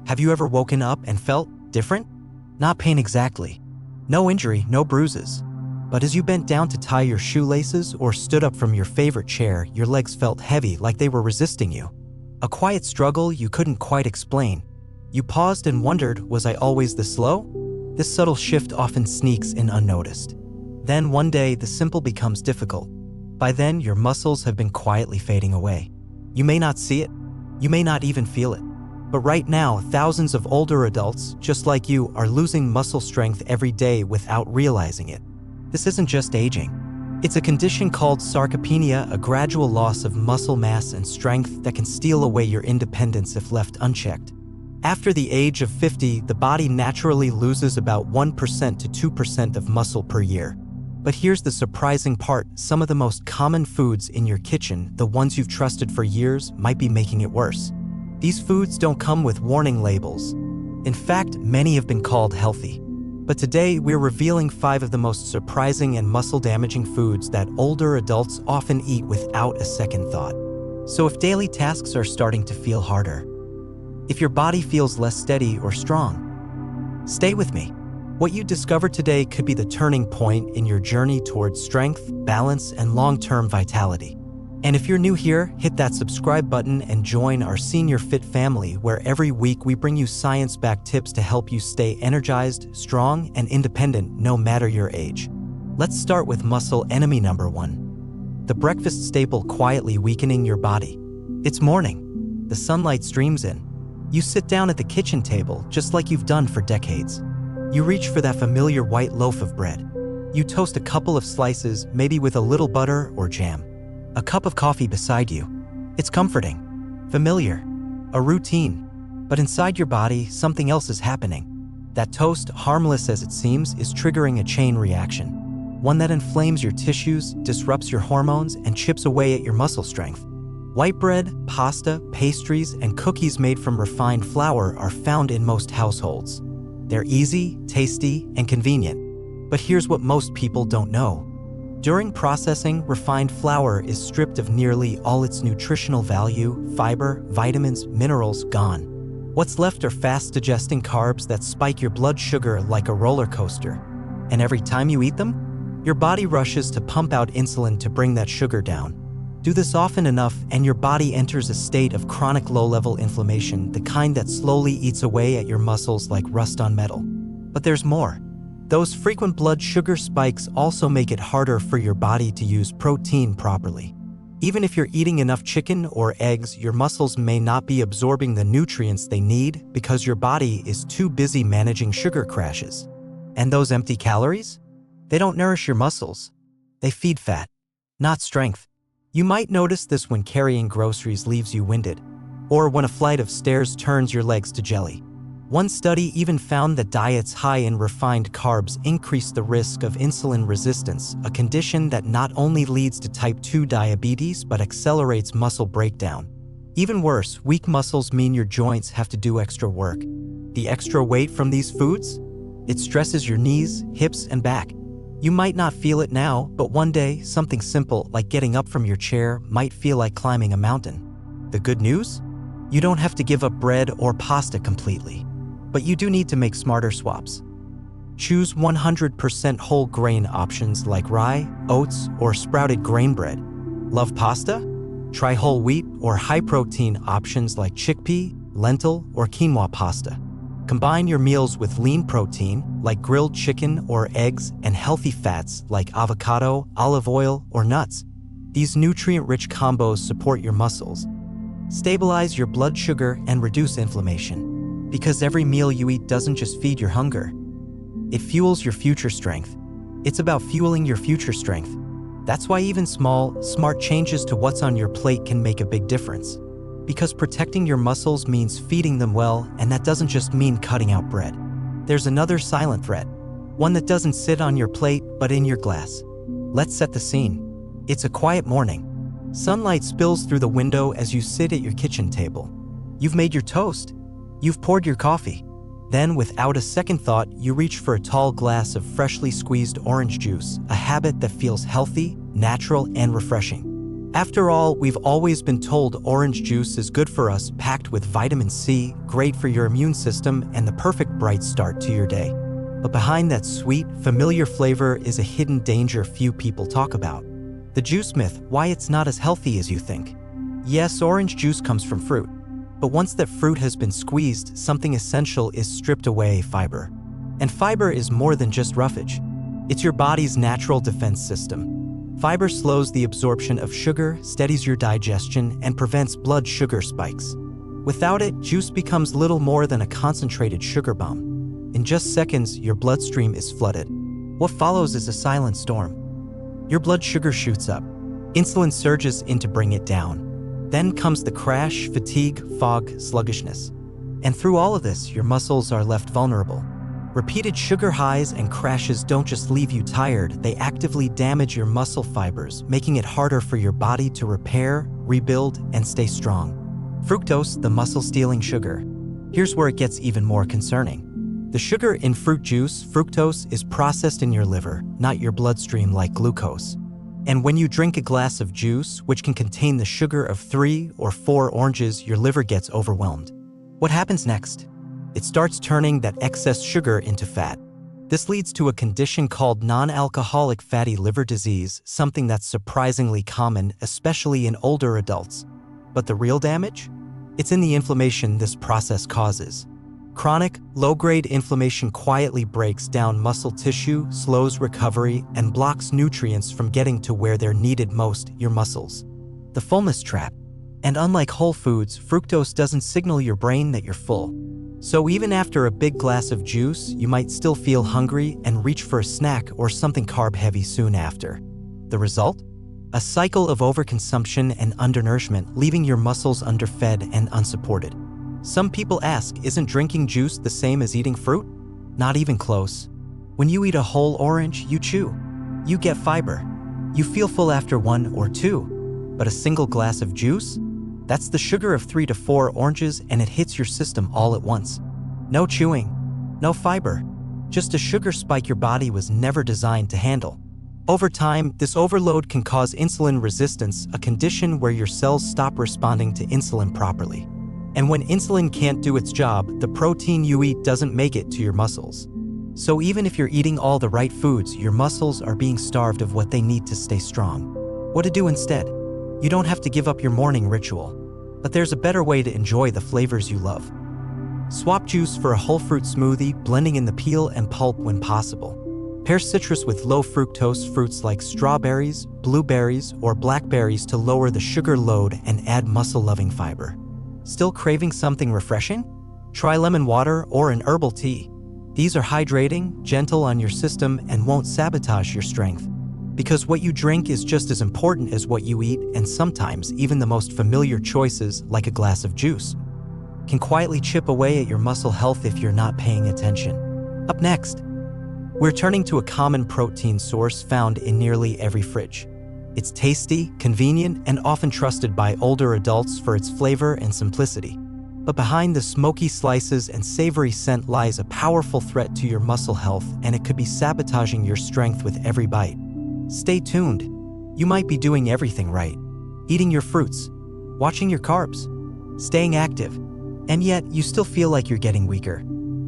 Have you ever woken up and felt different? Not pain exactly. No injury, no bruises. But as you bent down to tie your shoelaces or stood up from your favorite chair, your legs felt heavy, like they were resisting you. A quiet struggle you couldn't quite explain. You paused and wondered, was I always this slow? This subtle shift often sneaks in unnoticed. Then one day, the simple becomes difficult. By then, your muscles have been quietly fading away. You may not see it. You may not even feel it. But right now, thousands of older adults, just like you, are losing muscle strength every day without realizing it. This isn't just aging. It's a condition called sarcopenia, a gradual loss of muscle mass and strength that can steal away your independence if left unchecked. After the age of 50, the body naturally loses about 1% to 2% of muscle per year. But here's the surprising part: some of the most common foods in your kitchen, the ones you've trusted for years, might be making it worse. These foods don't come with warning labels. In fact, many have been called healthy. But today, we're revealing 5 of the most surprising and muscle-damaging foods that older adults often eat without a second thought. So if daily tasks are starting to feel harder, if your body feels less steady or strong, stay with me. What you discover today could be the turning point in your journey towards strength, balance, and long-term vitality. And if you're new here, hit that subscribe button and join our Senior Fit family, where every week we bring you science-backed tips to help you stay energized, strong, and independent no matter your age. Let's start with muscle enemy number 1. The breakfast staple quietly weakening your body. It's morning. The sunlight streams in. You sit down at the kitchen table just like you've done for decades. You reach for that familiar white loaf of bread. You toast a couple of slices, maybe with a little butter or jam. A cup of coffee beside you. It's comforting, familiar, a routine. But inside your body, something else is happening. That toast, harmless as it seems, is triggering a chain reaction. One that inflames your tissues, disrupts your hormones, and chips away at your muscle strength. White bread, pasta, pastries, and cookies made from refined flour are found in most households. They're easy, tasty, and convenient. But here's what most people don't know. During processing, refined flour is stripped of nearly all its nutritional value: fiber, vitamins, minerals gone. What's left are fast-digesting carbs that spike your blood sugar like a roller coaster. And every time you eat them, your body rushes to pump out insulin to bring that sugar down. Do this often enough, and your body enters a state of chronic low-level inflammation, the kind that slowly eats away at your muscles like rust on metal. But there's more. Those frequent blood sugar spikes also make it harder for your body to use protein properly. Even if you're eating enough chicken or eggs, your muscles may not be absorbing the nutrients they need because your body is too busy managing sugar crashes. And those empty calories? They don't nourish your muscles. They feed fat, not strength. You might notice this when carrying groceries leaves you winded, or when a flight of stairs turns your legs to jelly. One study even found that diets high in refined carbs increase the risk of insulin resistance, a condition that not only leads to type 2 diabetes but accelerates muscle breakdown. Even worse, weak muscles mean your joints have to do extra work. The extra weight from these foods? It stresses your knees, hips, and back. You might not feel it now, but one day, something simple like getting up from your chair might feel like climbing a mountain. The good news? You don't have to give up bread or pasta completely. But you do need to make smarter swaps. Choose 100% whole grain options like rye, oats, or sprouted grain bread. Love pasta? Try whole wheat or high-protein options like chickpea, lentil, or quinoa pasta. Combine your meals with lean protein like grilled chicken or eggs and healthy fats like avocado, olive oil, or nuts. These nutrient-rich combos support your muscles, stabilize your blood sugar, and reduce inflammation. Because every meal you eat doesn't just feed your hunger, it fuels your future strength. It's about fueling your future strength. That's why even small, smart changes to what's on your plate can make a big difference. Because protecting your muscles means feeding them well, and that doesn't just mean cutting out bread. There's another silent threat, one that doesn't sit on your plate but in your glass. Let's set the scene. It's a quiet morning. Sunlight spills through the window as you sit at your kitchen table. You've made your toast. You've poured your coffee. Then, without a second thought, you reach for a tall glass of freshly squeezed orange juice, a habit that feels healthy, natural, and refreshing. After all, we've always been told orange juice is good for us, packed with vitamin C, great for your immune system, and the perfect bright start to your day. But behind that sweet, familiar flavor is a hidden danger few people talk about. The juice myth, why it's not as healthy as you think. Yes, orange juice comes from fruit. But once that fruit has been squeezed, something essential is stripped away: fiber. And fiber is more than just roughage. It's your body's natural defense system. Fiber slows the absorption of sugar, steadies your digestion, and prevents blood sugar spikes. Without it, juice becomes little more than a concentrated sugar bomb. In just seconds, your bloodstream is flooded. What follows is a silent storm. Your blood sugar shoots up. Insulin surges in to bring it down. Then comes the crash, fatigue, fog, sluggishness. And through all of this, your muscles are left vulnerable. Repeated sugar highs and crashes don't just leave you tired, they actively damage your muscle fibers, making it harder for your body to repair, rebuild, and stay strong. Fructose, the muscle-stealing sugar. Here's where it gets even more concerning. The sugar in fruit juice, fructose, is processed in your liver, not your bloodstream like glucose. And when you drink a glass of juice, which can contain the sugar of 3 or 4 oranges, your liver gets overwhelmed. What happens next? It starts turning that excess sugar into fat. This leads to a condition called non-alcoholic fatty liver disease, something that's surprisingly common, especially in older adults. But the real damage? It's in the inflammation this process causes. Chronic, low-grade inflammation quietly breaks down muscle tissue, slows recovery, and blocks nutrients from getting to where they're needed most: your muscles. The fullness trap. And unlike whole foods, fructose doesn't signal your brain that you're full. So even after a big glass of juice, you might still feel hungry and reach for a snack or something carb-heavy soon after. The result? A cycle of overconsumption and undernourishment, leaving your muscles underfed and unsupported. Some people ask, isn't drinking juice the same as eating fruit? Not even close. When you eat a whole orange, you chew. You get fiber. You feel full after 1 or 2. But a single glass of juice? That's the sugar of 3 to 4 oranges, and it hits your system all at once. No chewing, no fiber, just a sugar spike your body was never designed to handle. Over time, this overload can cause insulin resistance, a condition where your cells stop responding to insulin properly. And when insulin can't do its job, the protein you eat doesn't make it to your muscles. So even if you're eating all the right foods, your muscles are being starved of what they need to stay strong. What to do instead? You don't have to give up your morning ritual. But there's a better way to enjoy the flavors you love. Swap juice for a whole fruit smoothie, blending in the peel and pulp when possible. Pair citrus with low fructose fruits like strawberries, blueberries, or blackberries to lower the sugar load and add muscle-loving fiber. Still craving something refreshing? Try lemon water or an herbal tea. These are hydrating, gentle on your system, and won't sabotage your strength. Because what you drink is just as important as what you eat, and sometimes even the most familiar choices, like a glass of juice, can quietly chip away at your muscle health if you're not paying attention. Up next, we're turning to a common protein source found in nearly every fridge. It's tasty, convenient, and often trusted by older adults for its flavor and simplicity. But behind the smoky slices and savory scent lies a powerful threat to your muscle health, and it could be sabotaging your strength with every bite. Stay tuned. You might be doing everything right. Eating your fruits, watching your carbs, staying active, and yet you still feel like you're getting weaker.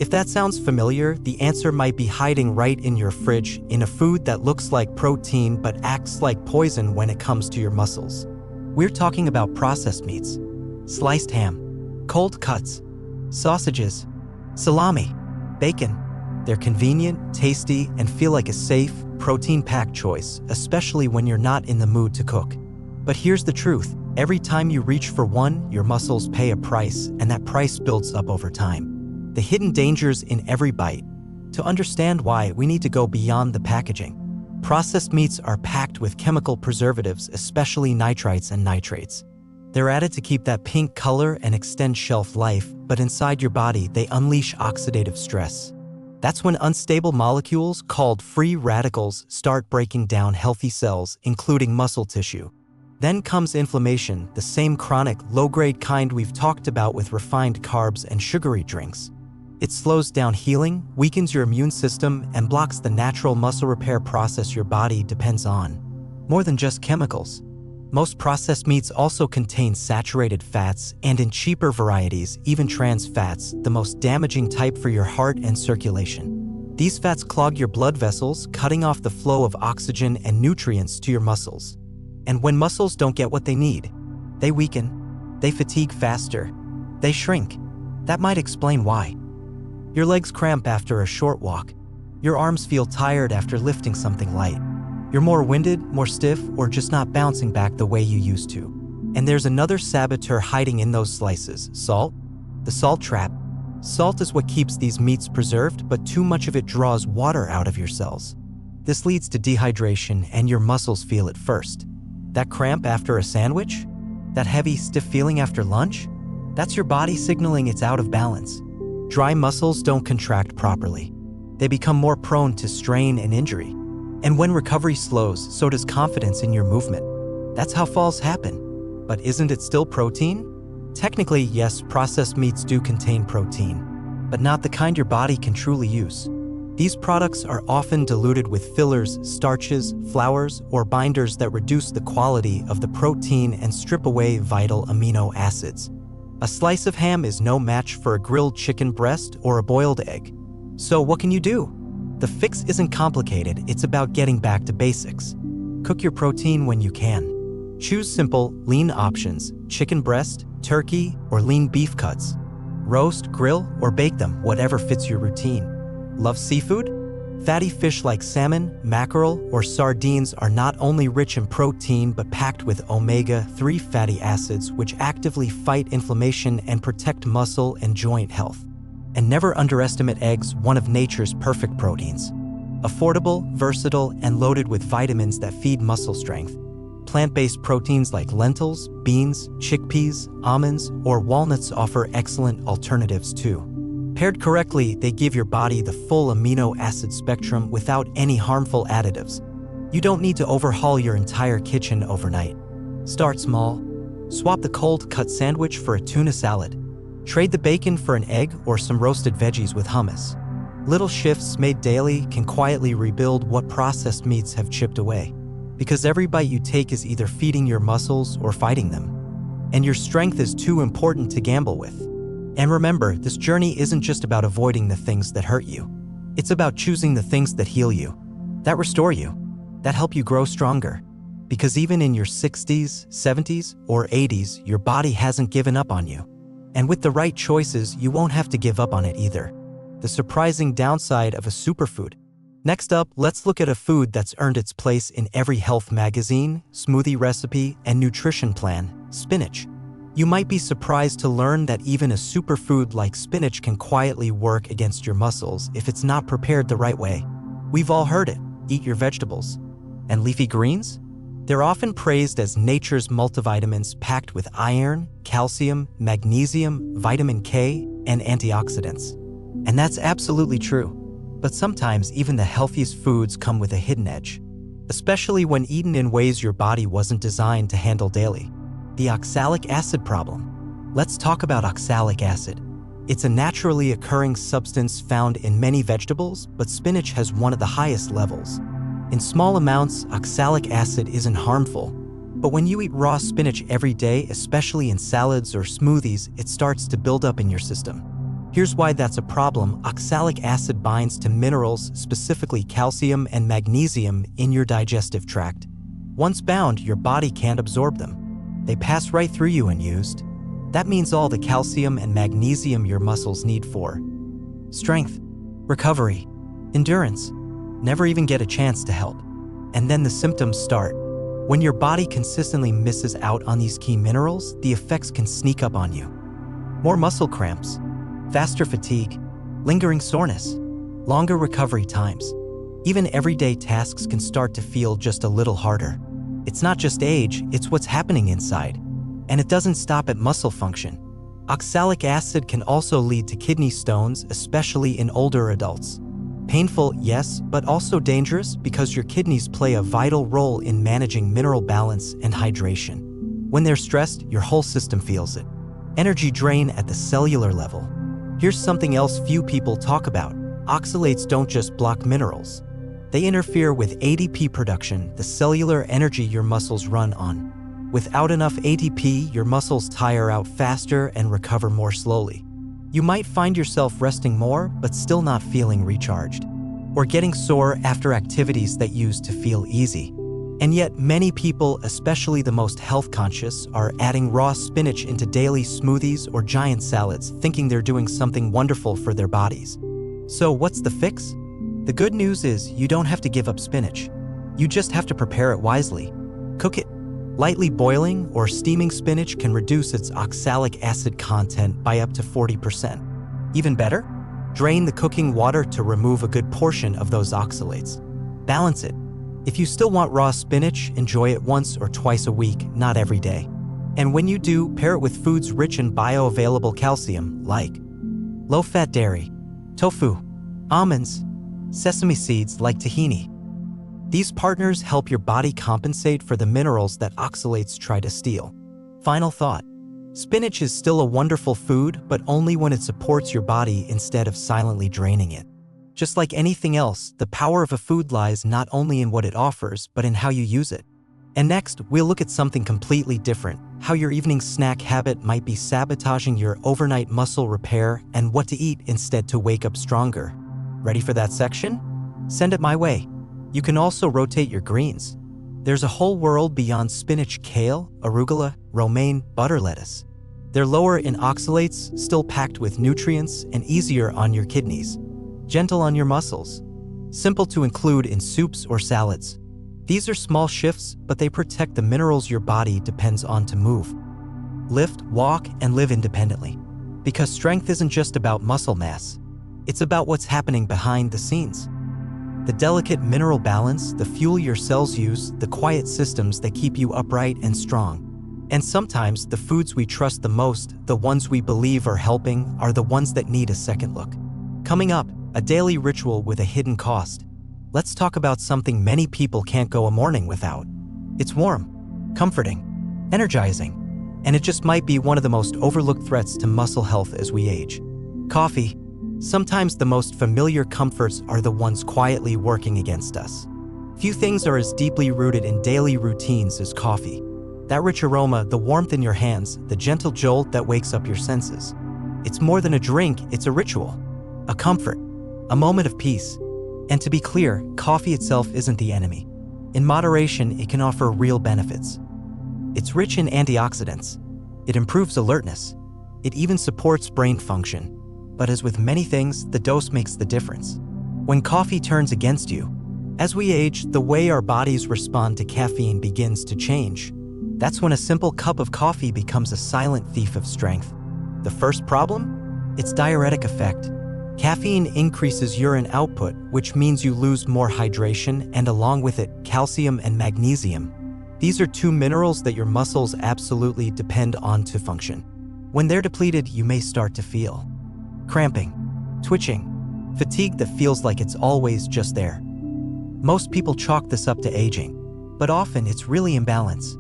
If that sounds familiar, the answer might be hiding right in your fridge, in a food that looks like protein but acts like poison when it comes to your muscles. We're talking about processed meats, sliced ham, cold cuts, sausages, salami, bacon. They're convenient, tasty, and feel like a safe, protein-packed choice, especially when you're not in the mood to cook. But here's the truth. Every time you reach for one, your muscles pay a price, and that price builds up over time. The hidden dangers in every bite. To understand why, we need to go beyond the packaging. Processed meats are packed with chemical preservatives, especially nitrites and nitrates. They're added to keep that pink color and extend shelf life, but inside your body, they unleash oxidative stress. That's when unstable molecules called free radicals start breaking down healthy cells, including muscle tissue. Then comes inflammation, the same chronic, low-grade kind we've talked about with refined carbs and sugary drinks. It slows down healing, weakens your immune system, and blocks the natural muscle repair process your body depends on. More than just chemicals. Most processed meats also contain saturated fats, and in cheaper varieties, even trans fats, the most damaging type for your heart and circulation. These fats clog your blood vessels, cutting off the flow of oxygen and nutrients to your muscles. And when muscles don't get what they need, they weaken, they fatigue faster, they shrink. That might explain why. Your legs cramp after a short walk. Your arms feel tired after lifting something light. You're more winded, more stiff, or just not bouncing back the way you used to. And there's another saboteur hiding in those slices: salt. The salt trap. Salt is what keeps these meats preserved, but too much of it draws water out of your cells. This leads to dehydration, and your muscles feel it first. That cramp after a sandwich? That heavy, stiff feeling after lunch? That's your body signaling it's out of balance. Dry muscles don't contract properly. They become more prone to strain and injury. And when recovery slows, so does confidence in your movement. That's how falls happen. But isn't it still protein? Technically, yes, processed meats do contain protein, but not the kind your body can truly use. These products are often diluted with fillers, starches, flours, or binders that reduce the quality of the protein and strip away vital amino acids. A slice of ham is no match for a grilled chicken breast or a boiled egg. So what can you do? The fix isn't complicated, it's about getting back to basics. Cook your protein when you can. Choose simple, lean options: chicken breast, turkey, or lean beef cuts. Roast, grill, or bake them, whatever fits your routine. Love seafood? Fatty fish like salmon, mackerel, or sardines are not only rich in protein but packed with omega-3 fatty acids, which actively fight inflammation and protect muscle and joint health. And never underestimate eggs, one of nature's perfect proteins. Affordable, versatile, and loaded with vitamins that feed muscle strength. Plant-based proteins like lentils, beans, chickpeas, almonds, or walnuts offer excellent alternatives too. Paired correctly, they give your body the full amino acid spectrum without any harmful additives. You don't need to overhaul your entire kitchen overnight. Start small. Swap the cold-cut sandwich for a tuna salad. Trade the bacon for an egg or some roasted veggies with hummus. Little shifts made daily can quietly rebuild what processed meats have chipped away. Because every bite you take is either feeding your muscles or fighting them. And your strength is too important to gamble with. And remember, this journey isn't just about avoiding the things that hurt you. It's about choosing the things that heal you, that restore you, that help you grow stronger. Because even in your 60s, 70s, or 80s, your body hasn't given up on you. And with the right choices, you won't have to give up on it either. The surprising downside of a superfood. Next up, let's look at a food that's earned its place in every health magazine, smoothie recipe, and nutrition plan: spinach. You might be surprised to learn that even a superfood like spinach can quietly work against your muscles if it's not prepared the right way. We've all heard it: eat your vegetables. And leafy greens? They're often praised as nature's multivitamins packed with iron, calcium, magnesium, vitamin K, and antioxidants. And that's absolutely true. But sometimes even the healthiest foods come with a hidden edge, especially when eaten in ways your body wasn't designed to handle daily. The oxalic acid problem. Let's talk about oxalic acid. It's a naturally occurring substance found in many vegetables, but spinach has one of the highest levels. In small amounts, oxalic acid isn't harmful, but when you eat raw spinach every day, especially in salads or smoothies, it starts to build up in your system. Here's why that's a problem. Oxalic acid binds to minerals, specifically calcium and magnesium, in your digestive tract. Once bound, your body can't absorb them. They pass right through you and used. That means all the calcium and magnesium your muscles need for strength, recovery, endurance never even get a chance to help. And then the symptoms start. When your body consistently misses out on these key minerals, the effects can sneak up on you. More muscle cramps, faster fatigue, lingering soreness, longer recovery times. Even everyday tasks can start to feel just a little harder. It's not just age, it's what's happening inside. And it doesn't stop at muscle function. Oxalic acid can also lead to kidney stones, especially in older adults. Painful, yes, but also dangerous because your kidneys play a vital role in managing mineral balance and hydration. When they're stressed, your whole system feels it. Energy drain at the cellular level. Here's something else few people talk about. Oxalates don't just block minerals. They interfere with ADP production, the cellular energy your muscles run on. Without enough ATP, your muscles tire out faster and recover more slowly. You might find yourself resting more, but still not feeling recharged, or getting sore after activities that used to feel easy. And yet, many people, especially the most health-conscious, are adding raw spinach into daily smoothies or giant salads, thinking they're doing something wonderful for their bodies. So what's the fix? The good news is you don't have to give up spinach. You just have to prepare it wisely. Cook it. Lightly boiling or steaming spinach can reduce its oxalic acid content by up to 40%. Even better, drain the cooking water to remove a good portion of those oxalates. Balance it. If you still want raw spinach, enjoy it once or twice a week, not every day. And when you do, pair it with foods rich in bioavailable calcium, like low-fat dairy, tofu, almonds, sesame seeds like tahini. These partners help your body compensate for the minerals that oxalates try to steal. Final thought. Spinach is still a wonderful food, but only when it supports your body instead of silently draining it. Just like anything else, the power of a food lies not only in what it offers, but in how you use it. And next, we'll look at something completely different, how your evening snack habit might be sabotaging your overnight muscle repair and what to eat instead to wake up stronger. Ready for that section? Send it my way. You can also rotate your greens. There's a whole world beyond spinach, kale, arugula, romaine, butter lettuce. They're lower in oxalates, still packed with nutrients, and easier on your kidneys. Gentle on your muscles. Simple to include in soups or salads. These are small shifts, but they protect the minerals your body depends on to move, lift, walk, and live independently. Because strength isn't just about muscle mass. It's about what's happening behind the scenes. The delicate mineral balance, the fuel your cells use, the quiet systems that keep you upright and strong. And sometimes the foods we trust the most, the ones we believe are helping, are the ones that need a second look. Coming up, a daily ritual with a hidden cost. Let's talk about something many people can't go a morning without. It's warm, comforting, energizing, and it just might be one of the most overlooked threats to muscle health as we age. Coffee. Sometimes the most familiar comforts are the ones quietly working against us. Few things are as deeply rooted in daily routines as coffee. That rich aroma, the warmth in your hands, the gentle jolt that wakes up your senses. It's more than a drink, it's a ritual, a comfort, a moment of peace. And to be clear, coffee itself isn't the enemy. In moderation, it can offer real benefits. It's rich in antioxidants. It improves alertness. It even supports brain function. But as with many things, the dose makes the difference. When coffee turns against you, as we age, the way our bodies respond to caffeine begins to change. That's when a simple cup of coffee becomes a silent thief of strength. The first problem? Its diuretic effect. Caffeine increases urine output, which means you lose more hydration and along with it, calcium and magnesium. These are two minerals that your muscles absolutely depend on to function. When they're depleted, you may start to feel cramping, twitching, fatigue that feels like it's always just there. Most people chalk this up to aging, but often it's really imbalance.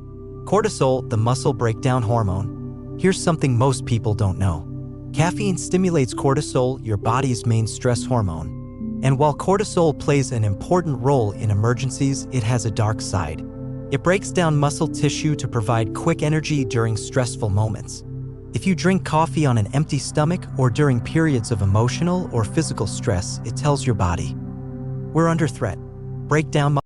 Cortisol, the muscle breakdown hormone. Here's something most people don't know. Caffeine stimulates cortisol, your body's main stress hormone. And while cortisol plays an important role in emergencies, it has a dark side. It breaks down muscle tissue to provide quick energy during stressful moments. If you drink coffee on an empty stomach or during periods of emotional or physical stress, it tells your body, we're under threat. Break down